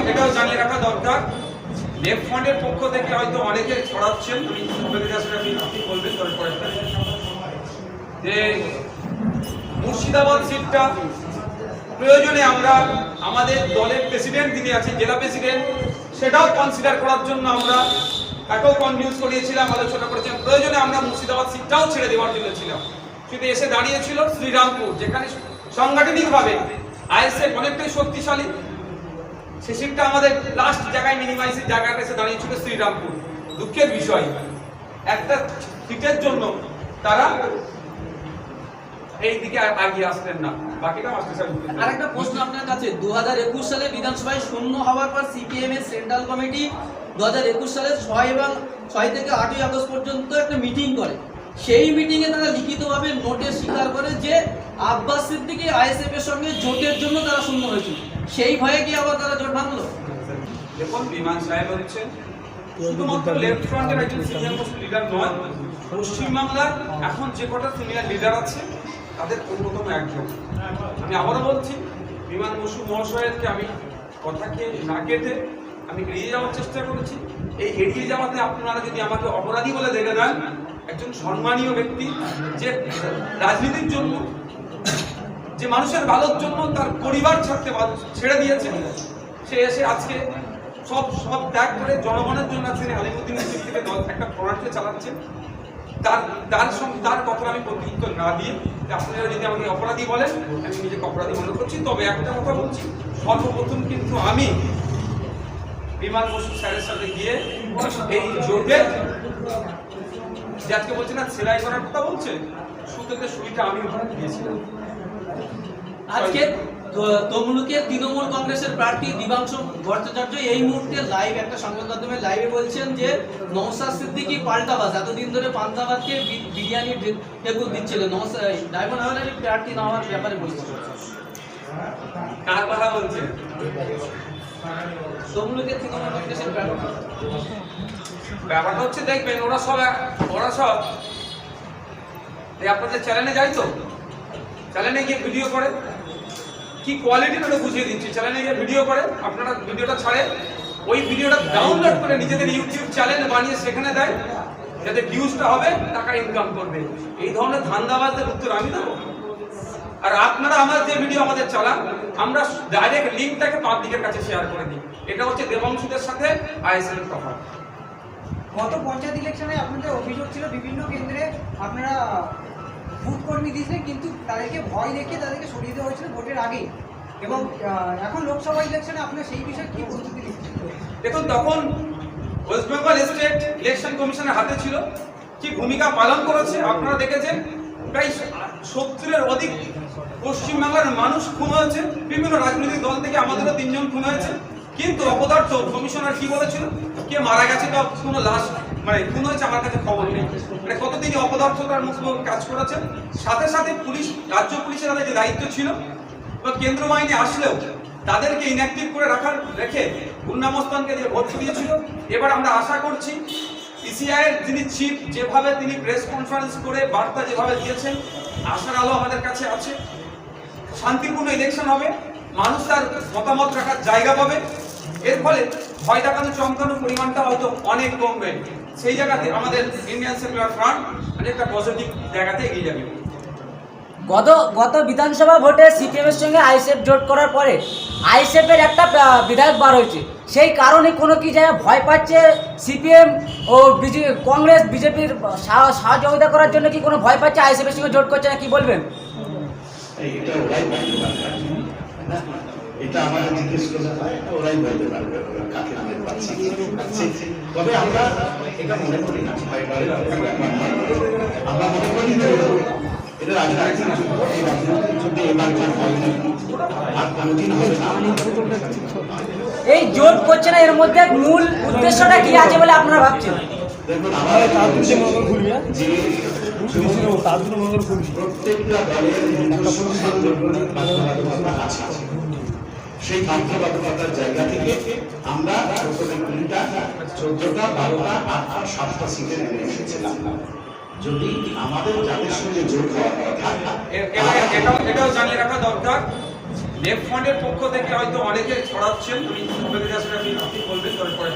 এটাও জানিয়ে রাখা দরকার, লেফট ফ্রন্টের পক্ষ থেকে হয়তো অনেকে ছড়াচ্ছেন, আপনি বলবেন তারপরে, যে মুর্শিদাবাদ সিটটা প্রয়োজনে আমরা আমাদের দলের প্রেসিডেন্ট যিনি আছেন, জেলা প্রেসিডেন্ট, সেটাও কনসিডার করার জন্য আমরা তাকেও কনভিন্স করিয়েছিলাম, আলোচনা করেছিলাম, প্রয়োজনে আমরা মুর্শিদাবাদ সিটটাও ছেড়ে দেওয়ার জন্য ছিলাম। কিন্তু এসে দাঁড়িয়েছিল শ্রীরামপুর, যেখানে সাংগঠনিকভাবে আইএসএফ অনেকটাই শক্তিশালী, সে সিটটা আমাদের লাস্ট জায়গায় মিনিমাইজের জায়গাটা এসে দাঁড়িয়েছিল শ্রীরামপুর। দুঃখের বিষয়, একটা সিটের জন্য তারা এই দিকে আগিয়ে আসতেন না। বাকিটা মাস্টার সাহেব। আরেকটা প্রশ্ন আপনার কাছে, 2021 সালে বিধানসভায় শূন্য হওয়ার পর সিপিএম এর সেন্ট্রাল কমিটি 2021 সালের 6 থেকে 8ই আগস্ট পর্যন্ত একটা মিটিং করে। সেই মিটিং এ তারা লিখিতভাবে নোটে স্বীকার করে যে আব্বাস সিদ্দিকী আইএসএফ এর সঙ্গে জোটের জন্য তারা শূন্য হয়েছিল। সেই ভয়ে কি আবার তারা জোট ভাঙলো? দেখুন, বিমান সাহেব হচ্ছেন শুধুমাত্র লেফট ফ্রন্টের একজন সিনিয়র মোস্ট লিডার নয়, পশ্চিমবাংলার এখন যে কটা সিনিয়র লিডার আছে তাদের অন্যতম একজন। আমি আবারও বলছি, বিমান বসু মহাশয়কে আমি কথাকে না কেটে আমি এড়িয়ে যাওয়ার চেষ্টা করেছি। এই এড়িয়ে যাওয়াতে আপনারা যদি আমাকে অপরাধী বলে দেখে দেন, একজন সম্মানীয় ব্যক্তি যে রাজনীতির জন্য, যে মানুষের ভালোর জন্য তার পরিবার ছেড়ে দিয়েছে, সে এসে আজকে সব ত্যাগ করে জনগণের জন্য আজকে আলিমুদ্দিনের দিক থেকে একটা ফ্রন্টকে চালাচ্ছে। তার কথা আমি প্রত্যুত্তর না দিয়ে, আপনারা যদি আমাকে অপরাধী বলেন, আমি নিজেকে অপরাধী মনে করছি। তবে একটা কথা বলছি, সর্বপ্রথম কিন্তু আমি বিমান বসু স্যারের সাথে গিয়ে এই জোটের যে আজকে বলছে না সেলাই করার কথা বলছে, সুতোতে সুইটা আমি দিয়েছিলাম। আজকে তমলুকের তৃণমূল কংগ্রেসের প্রার্থী দিবাংশু ভট্টাচার্য এই মুহূর্তে লাইভ একটা সংবাদ মাধ্যমে লাইভে বলছেন যে নওশাদ সিদ্দিকী পাল্টাবাজ, এতদিন ধরে পান্তাবাদকে বিরিয়ানি টেবুল দিচ্ছিলেন, ডায়মন্ড হাওয়ারের প্রার্থী না হওয়ার ব্যাপারে বলছেন। কার কথা বলছেন? তমলুকের তৃণমূল কংগ্রেসের প্রার্থী। ব্যাপারটা হচ্ছে, দেখবেন ওরা সব আপনাদের চ্যানেলে যায়, তো চ্যানেলে গিয়ে ভিডিও করে, কি কোয়ালিটির ওটা বুঝিয়ে দিচ্ছি। চ্যানেলে গিয়ে ভিডিও করে, আপনারা ভিডিওটা ছাড়ে, ওই ভিডিওটা ডাউনলোড করে নিজেদের ইউটিউব চ্যানেল বানিয়ে সেখানে দেয়, যাতে ভিউজটা হবে, টাকা ইনকাম করবে। এই ধরনের ধান্দাবাজদের উত্তর আমি দেবো? আর আপনারা আমার যে ভিডিও আমাদের চালান, আমরা ডাইরেক্ট লিঙ্কটাকে পাবলিকের কাছে শেয়ার করে দিই। এটা হচ্ছে দেবাংশুদের সাথে আইএসএফ তফাৎ। গত পঞ্চায়েত ইলেকশনে আপনাদের অভিযোগ ছিল বিভিন্ন কেন্দ্রে আপনারা বুথ কর্মী দিয়েছিলেন, কিন্তু তাদেরকে ভয় দেখিয়ে তাদেরকে সরিয়ে দেওয়া হয়েছিল ভোটের আগেই, এবং এখন লোকসভা ইলেকশনে আপনারা সেই বিষয়ে কি প্রস্তুতি নিচ্ছেন? দেখুন, তখন ওয়েস্ট বেঙ্গল স্টেট ইলেকশন কমিশনের হাতে ছিল, কি ভূমিকা পালন করেছে আপনারা দেখেছেন। প্রায় 70-এর অধিক পশ্চিমবাংলার মানুষ খুন হয়েছে, বিভিন্ন রাজনৈতিক দল থেকে আমাদেরও 3 জন খুন হয়েছে। কিন্তু অপদার্থ কমিশনার কি বলেছিল, কে মারা গেছে বা কোনো লাশ খুন হয়েছে আমার কাছে খবর নেই। কতদিনই অপদার্থতার মুখে কাজ করেছে। সাথে সাথে পুলিশ, রাজ্য পুলিশের হাতে যে দায়িত্ব ছিল বা কেন্দ্র বাহিনী আসলেও তাদেরকে ইনঅ্যাক্টিভ করে রেখে গুন্ডামস্তানকে দিয়ে ভোট দিয়েছিল। এবার আমরা আশা করছি পিসিআই এর যিনি চিফ, যেভাবে তিনি প্রেস কনফারেন্স করে বার্তা যেভাবে দিয়েছেন, আশার আলো আমাদের কাছে আছে। শান্তিপূর্ণ ইলেকশন হবে, মানুষ তার মতামত রাখার জায়গা পাবে। এর ফলে ভয় দেখানো চমকানোর পরিমাণটা হয়তো অনেক কমবে। সেই জায়গাতে আমাদের ইন্ডিয়ান সেকুলার ফ্রন্ট একটা পজিটিভ জায়গাতে এগিয়ে যাবে। গত বিধানসভা ভোটে সিপিএম এর সঙ্গে আইএসএফ জোট করার পরে আইএসএফ এর একটা বিধায়ক বার হয়েছে। সেই কারণে কোনো কি জায়গায় ভয় পাচ্ছে সিপিএম ও কংগ্রেস বিজেপির সহযোগিতা করার জন্য, কি কোনো ভয় পাচ্ছে আইএসএফ এর সঙ্গে জোট করছে না, কি বলবেন? এটা আমাদের জিজ্ঞেস করতে হয়, ওরাই বলতে পারবে কাকে ভয় পাচ্ছে। তবে আমরা এটা মনে করি না, আমরা মনে করি যে এটা রাজনৈতিক যুদ্ধ, এই রাজনৈতিক যুদ্ধে এবার আর কোনোদিন হবে না। এই জোট করছে না, এর মধ্যে মূল উদ্দেশ্যটা কি আছে বলে আপনারা ভাবছেন? দেখুন, আমরা যে প্রত্যেকটা দলের আছে, সেই বাধ্যবাধকতার জায়গা থেকে আমরা 14টা 12টা 8টা 7টা সিটে নেমে এসেছিলাম। যদি আমাদের যাদের সঙ্গে জোট হওয়ার কথা, এটাও জানিয়ে রাখা দরকার, লেফট ফ্রন্টের পক্ষ থেকে হয়তো অনেকে ছড়াচ্ছেন, আমি সবাইকে আসলে আপনি বলবেন তারপরে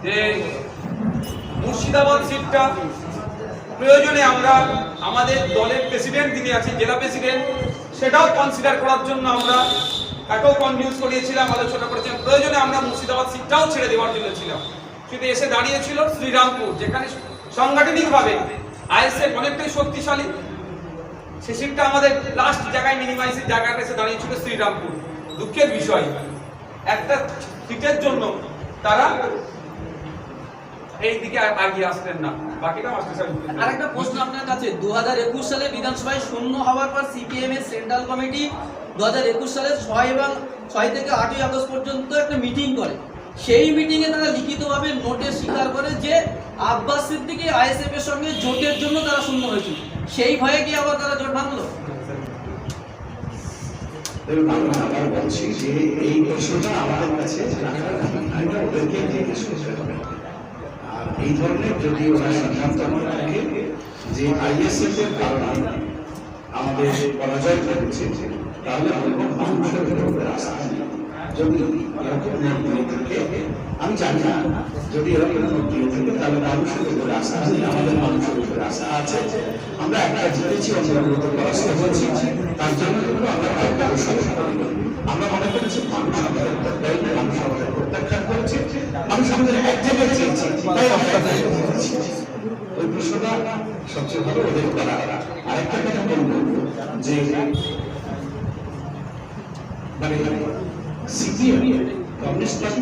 যে মুর্শিদাবাদ সিটটা প্রয়োজনে আমরা আমাদের দলের প্রেসিডেন্ট যিনি আছেন, জেলা প্রেসিডেন্ট, সেটাও কনসিডার করার জন্য আমরা তাকেও কনভিন্স করিয়েছিলাম, আলোচনা করেছিলাম। প্রয়োজনে আমরা মুর্শিদাবাদ সিটটাও ছেড়ে দেওয়ার জন্য ছিলাম, কিন্তু এসে দাঁড়িয়েছিল শ্রীরামপুর, যেখানে সাংগঠনিকভাবে আইএসএফ অনেকটাই শক্তিশালী। সে সিটটা আমাদের লাস্ট জায়গায় মিনিমাইজের জায়গাটা এসে দাঁড়িয়েছিল শ্রীরামপুর। দুঃখের বিষয়, একটা সিটের জন্য তারা এই দিকে আগিয়ে আসতেন না, বাকিটা মাস্টার সাহেব। আরেকটা প্রশ্ন আপনার কাছে, 2021 সালে বিধানসভায় শূন্য হওয়ার পর সিপিএম এর সেন্ট্রাল কমিটি 2021 সালের 6 থেকে 8ই আগস্ট পর্যন্ত একটা মিটিং করে। সেই মিটিংয়ে তারা লিখিতভাবে নোটে স্বীকার করে যে আব্বাস সিদ্দিকী আইএসএফ এর সঙ্গে জোটের জন্য তারা শূন্য হয়েছিল। সেই ভয়ে কি আবার তারা জোট ভাঙলো? আবার বলছি যে এই প্রশ্নটা আমাদের কাছে আমরা ওদেরকে জিজ্ঞেস করতে হবে। আর এই ধরনের যদি ওরা সিদ্ধান্ত নিয়ে থাকে যে আইএসএফ এর কারণে আমাদের পরাজয় ঘটেছে, তাহলে বলবো মানুষের উপরে আস্থা নেই। যদি এরকম নোট দিয়ে থাকে, আমি জানি না, যদি এরকম নোট দিয়ে থাকে তাহলে মানুষের উপরে আস্থা নেই, আমাদের মানুষের উপরে আস্থা আছে। আমরা একটা জিতেছি, অন্যগুলোতে পরাস্ত হয়েছি, তার জন্য কিন্তু আমরা কাউকে অনুসরণ করি। আমরা মনে করেছি মানুষ আমাদের প্রত্যায়ী, মানুষ আমাদের প্রত্যাখ্যান করেছে, মানুষ আমাদের এক জায়গায় চেয়েছে, তাই আমরা করেছি। ওই প্রশ্নটা সবচেয়ে ভালো ওদের করা। আরেকটা কথা বলবো যে মানে সিপিএম কমিউনিস্ট পার্টি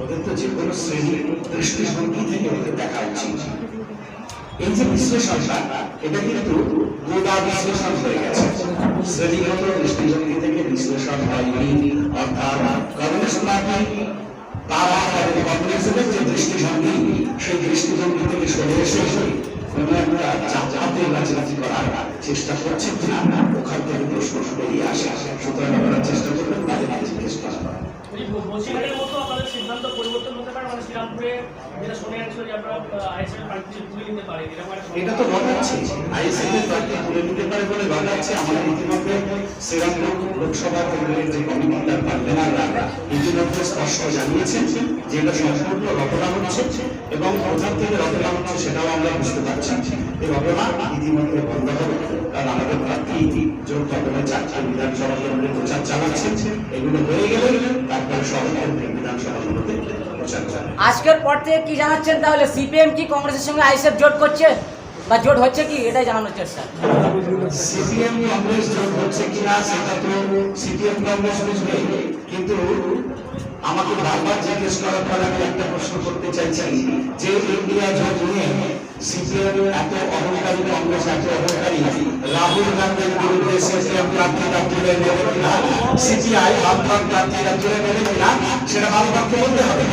ওদের তো যে কোনো শ্রেণীর দৃষ্টিভঙ্গি থেকে ওদের দেখা উচিত। এই যে বিশ্লেষণটা, এটা কিন্তু গোদা বিশ্লেষণ হয়ে গেছে, শ্রেণীগত দৃষ্টিভঙ্গি থেকে বিশ্লেষণ হয়নি। অর্থাৎ কমিউনিস্ট পার্টি তারা তাদের কমিউনিজমের যে দৃষ্টিভঙ্গি, সেই দৃষ্টিভঙ্গি থেকে সরে এসে কোনো একটা জাতীয় রাজনীতি করার চেষ্টা করছে কিনা, ওখান থেকে প্রশ্ন বেরিয়ে আসে। সুতরাং আমরা চেষ্টা করবেন তাদের জিজ্ঞেস করা। বসিরহাটের মতো আপনাদের সিদ্ধান্ত পরিবর্তন হতে পারে, মানে শ্রীরামপুরে যেটা শোনা যাচ্ছিল যে আপনারা আইএসএফ এর প্রার্থী তুলে নিতে পারে, এটা তো ঘটাচ্ছে, আইএসএফ এর প্রার্থী তুলে নিতে পারে বলে ঘটাচ্ছে। আমাদের ইতিমধ্যে শ্রীরামপুর লোকসভা কেন্দ্রের যে কমিটি তার কনভেনাররা ইতিমধ্যে স্পষ্ট জানিয়েছেন যে এটা সম্পূর্ণ রটনা হচ্ছে, এবং কোথা থেকে রটনা হচ্ছে সেটাও আমরা বুঝতে পারছি। এই রটনা ইতিমধ্যে বন্ধ হবে, কারণ আমাদের প্রার্থী জোর কদমে 4টি বিধানসভা কেন্দ্রে প্রচার চালাচ্ছেন। এগুলো হয়ে গেলে তারপরে সব কেন্দ্রের বিধানসভাগুলোতে প্রচার চালাবে। আজকের পর থেকে কি জানাচ্ছেন তাহলে, সিপিএম কি কংগ্রেসের সঙ্গে আইএসএফ জোট করছে বা জোট হচ্ছে কি, এটাই জানানোর চেষ্টা। সিপিএম কংগ্রেস জোট হচ্ছে কিনা সেটা তো সিপিএম কংগ্রেস বুঝবে, কিন্তু আমাকে বারবার জিজ্ঞেস করার পর আমি একটা প্রশ্ন করতে চাইছি যে ইন্ডিয়া জোট নিয়ে সিপিএম এত অহংকারী, কংগ্রেস এত অহংকারী, রাহুল গান্ধীর বিরুদ্ধে সিপিএম প্রার্থীরা তুলে নেবে কিনা, সিপিআই বামফ্রন্ট প্রার্থীরা তুলে নেবে কিনা, সেটা বামফ্রন্টকে বলতে হবে।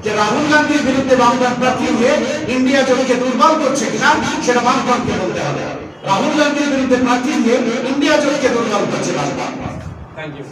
যে রাহুল গান্ধীর বিরুদ্ধে বামফ্রন্ট প্রার্থী হয়ে ইন্ডিয়া জোটকে দুর্বল করছে কিনা, সেটা বামফ্রন্টকে বলতে হবে। রাহুল গান্ধীর বিরুদ্ধে প্রার্থী হয়ে ইন্ডিয়া জোটকে দুর্বল করছে বামফ্রন্ট। Thank you.